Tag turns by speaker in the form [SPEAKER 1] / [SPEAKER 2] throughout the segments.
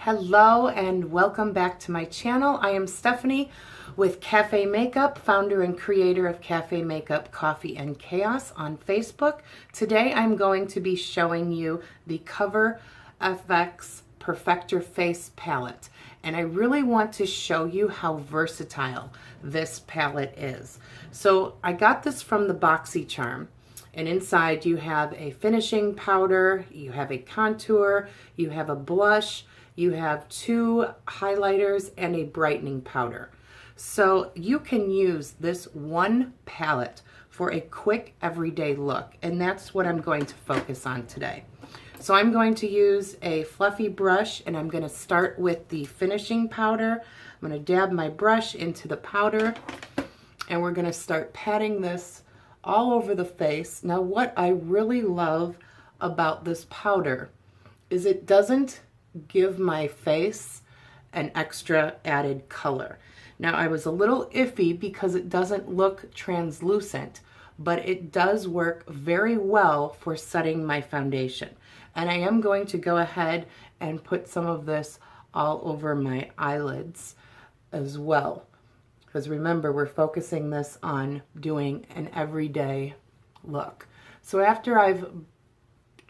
[SPEAKER 1] Hello and welcome back to my channel. I am Stephanie with Cafe Makeup, founder and creator of Cafe Makeup Coffee and Chaos on Facebook. Today I'm going to be showing you the Cover FX Perfector Face Palette. And I really want to show you how versatile this palette is. So I got this from the BoxyCharm. And inside you have a finishing powder, you have a contour, you have a blush, you have two highlighters and a brightening powder. So you can use this one palette for a quick everyday look, and that's what I'm going to focus on today. So I'm going to use a fluffy brush, and I'm going to start with the finishing powder. I'm going to dab my brush into the powder, and we're going to start patting this all over the face. Now what I really love about this powder is it doesn't give my face an extra added color. Now I was a little iffy because it doesn't look translucent, but it does work very well for setting my foundation. And I am going to go ahead and put some of this all over my eyelids as well. Because remember, we're focusing this on doing an everyday look. So after I've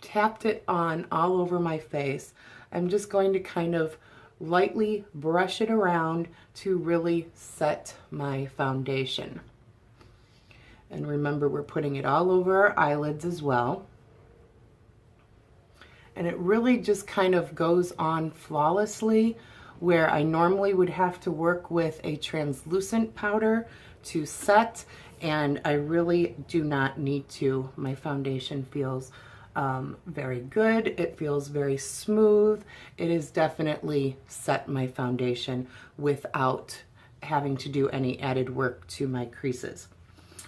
[SPEAKER 1] tapped it on all over my face, I'm just going to kind of lightly brush it around to really set my foundation. And remember, we're putting it all over our eyelids as well. And it really just kind of goes on flawlessly, where I normally would have to work with a translucent powder to set, and I really do not need to. My foundation feels very good. It feels very smooth. It has definitely set my foundation without having to do any added work to my creases.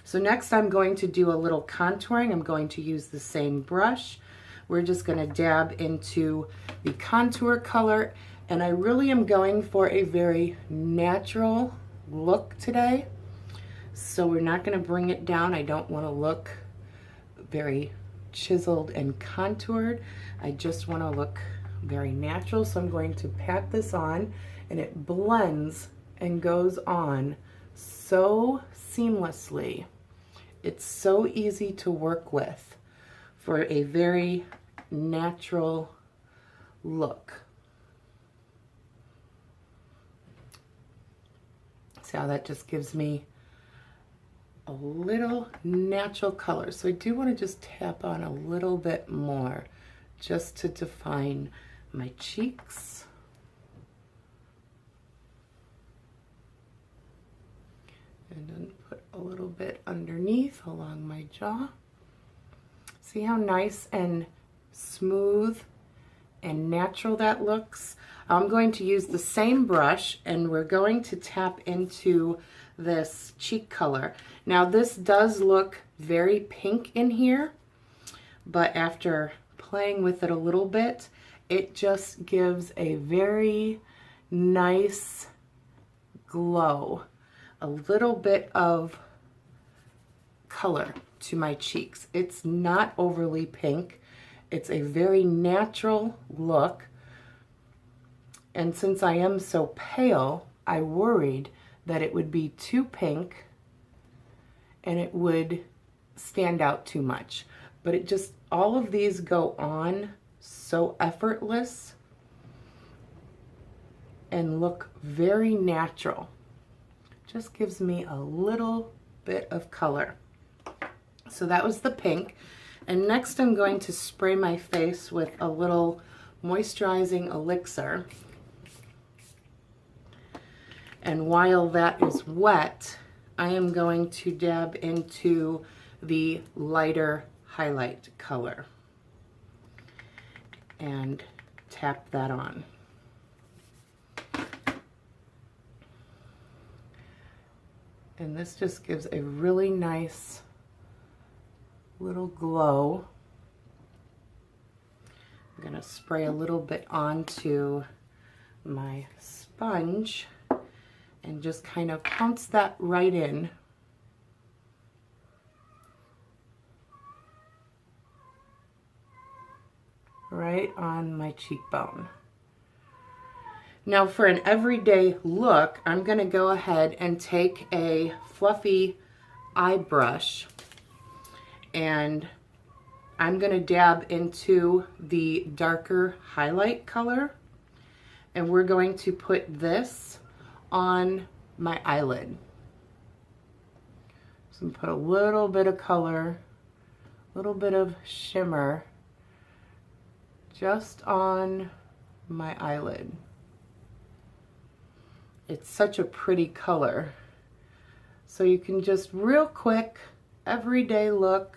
[SPEAKER 1] So next I'm going to do a little contouring. I'm going to use the same brush. We're just going to dab into the contour color, and I really am going for a very natural look today. So we're not going to bring it down. I don't want to look very chiseled and contoured. I just want to look very natural. So I'm going to pat this on, and it blends and goes on so seamlessly. It's so easy to work with for a very natural look. See how that just gives me a little natural color. So I do want to just tap on a little bit more just to define my cheeks. And then put a little bit underneath along my jaw. See how nice and smooth and natural that looks? I'm going to use the same brush, and we're going to tap into this cheek color. Now this does look very pink in here, but after playing with it a little bit, it just gives a very nice glow, a little bit of color to my cheeks. It's not overly pink. It's a very natural look. And since I am so pale, I worried that it would be too pink and it would stand out too much. But it just, all of these go on so effortless and look very natural. Just gives me a little bit of color. So that was the pink. And next I'm going to spray my face with a little moisturizing elixir. And while that is wet, I am going to dab into the lighter highlight color and tap that on. And this just gives a really nice little glow. I'm going to spray a little bit onto my sponge and just kind of pounce that right in. Right on my cheekbone. Now for an everyday look, I'm going to go ahead and take a fluffy eye brush and I'm going to dab into the darker highlight color, and we're going to put this on my eyelid. So put a little bit of color, a little bit of shimmer just on my eyelid. It's such a pretty color. So you can just real quick, everyday look,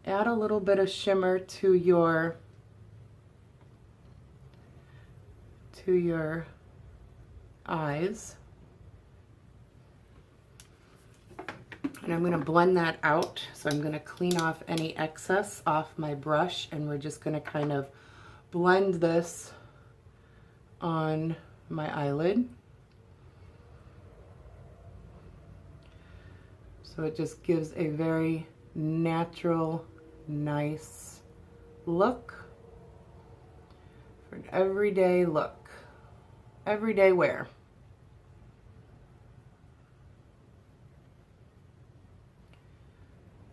[SPEAKER 1] add a little bit of shimmer to your eyes. And I'm going to blend that out. So I'm going to clean off any excess off my brush, and we're just going to kind of blend this on my eyelid. So it just gives a very natural, nice look for an everyday look, everyday wear.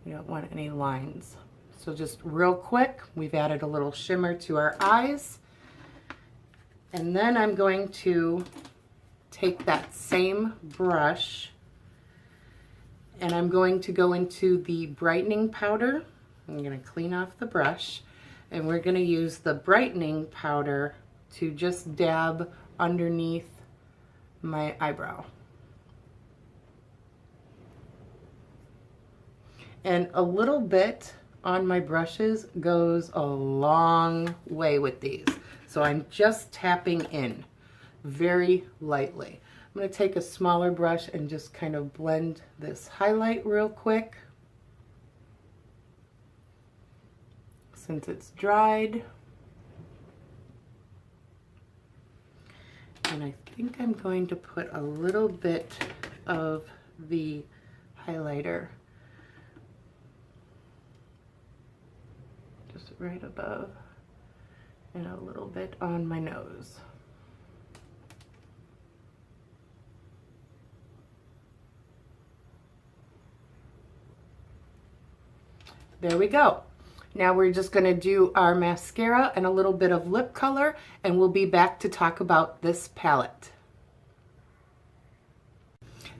[SPEAKER 1] You don't want any lines. So just real quick, we've added a little shimmer to our eyes. And then I'm going to take that same brush and I'm going to go into the brightening powder. I'm going to clean off the brush, and we're going to use the brightening powder to just dab underneath my eyebrow. And a little bit on my brushes goes a long way with these. So I'm just tapping in very lightly. I'm going to take a smaller brush and just kind of blend this highlight real quick. Since it's dried. And I think I'm going to put a little bit of the highlighter just right above and a little bit on my nose. There we go. Now we're just going to do our mascara and a little bit of lip color, and we'll be back to talk about this palette.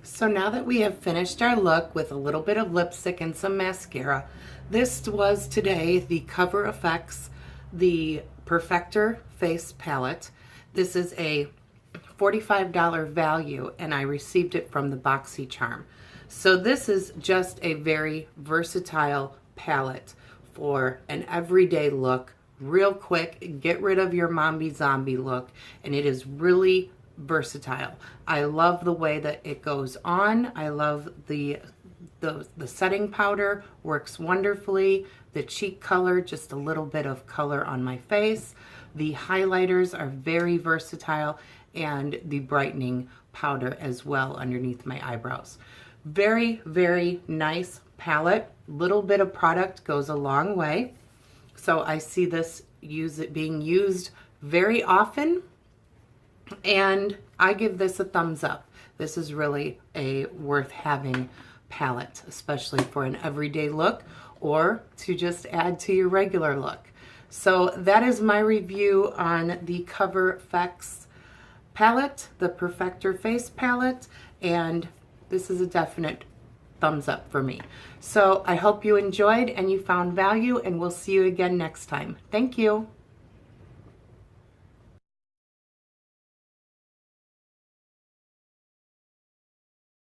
[SPEAKER 1] So now that we have finished our look with a little bit of lipstick and some mascara, this was today the Cover FX, the Perfector Face Palette. This is a $45 value, and I received it from the BoxyCharm. So this is just a very versatile palette for an everyday look, real quick, get rid of your mommy zombie look, and it is really versatile. I love the way that it goes on. I love the setting powder, works wonderfully. The cheek color, just a little bit of color on my face. The highlighters are very versatile, and the brightening powder as well underneath my eyebrows. Very, very nice palette. Little bit of product goes a long way. So I see this being used very often, and I give this a thumbs up. This is really a worth having palette, especially for an everyday look or to just add to your regular look. So that is my review on the Cover FX palette, the Perfector Face palette, and this is a definite thumbs up for me. So I hope you enjoyed and you found value, and we'll see you again next time. Thank you.